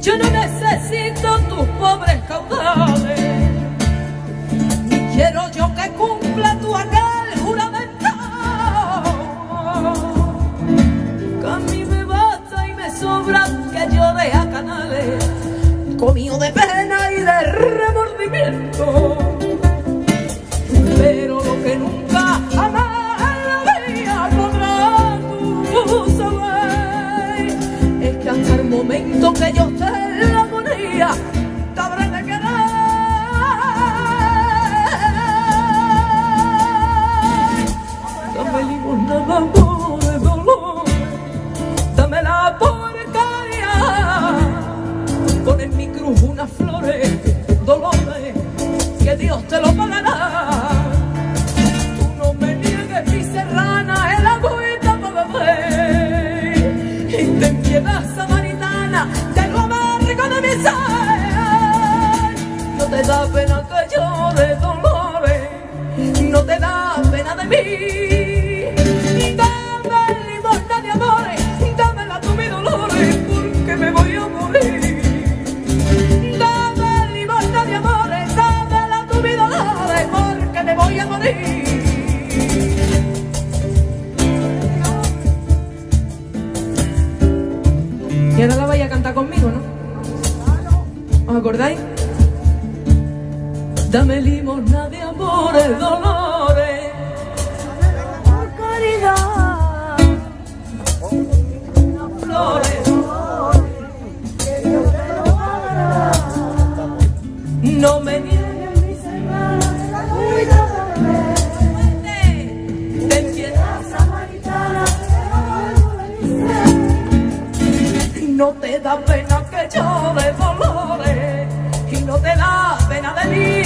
Yo no necesito tus pobres caudales, ni quiero yo que cumpla tu aquel juramento, que a mí me basta y me sobra que yo deja canales comido de pena y de remordimiento. Pero lo que nunca jamás en la vida podrás tú saber es que hasta el momento que yo esté en la agonía te habré de querer. Dame limosna de amor, de dolor, dame la porcaria, pon en mi cruz unas flores, dolores, que Dios te lo pagará. Tú no me niegues, mi serrana, el agüita para beber, y ten piedad samaritana de lo amargo de mi ser. No te da pena que llore dolores, no te da pena de mí. Dame limosna de amores, dámela tú mi dolores, porque me voy a morir. Dame limosna de amores, dámela tú mi dolores, porque me voy a morir. Y ahora la vais a cantar conmigo, ¿no? ¿Os acordáis? Dame limosna de amores, dolores, caridad, flores, no me niegues mi serrana, ten piedad samaritana, no te da pena que llore dolores, y no te da pena de mí.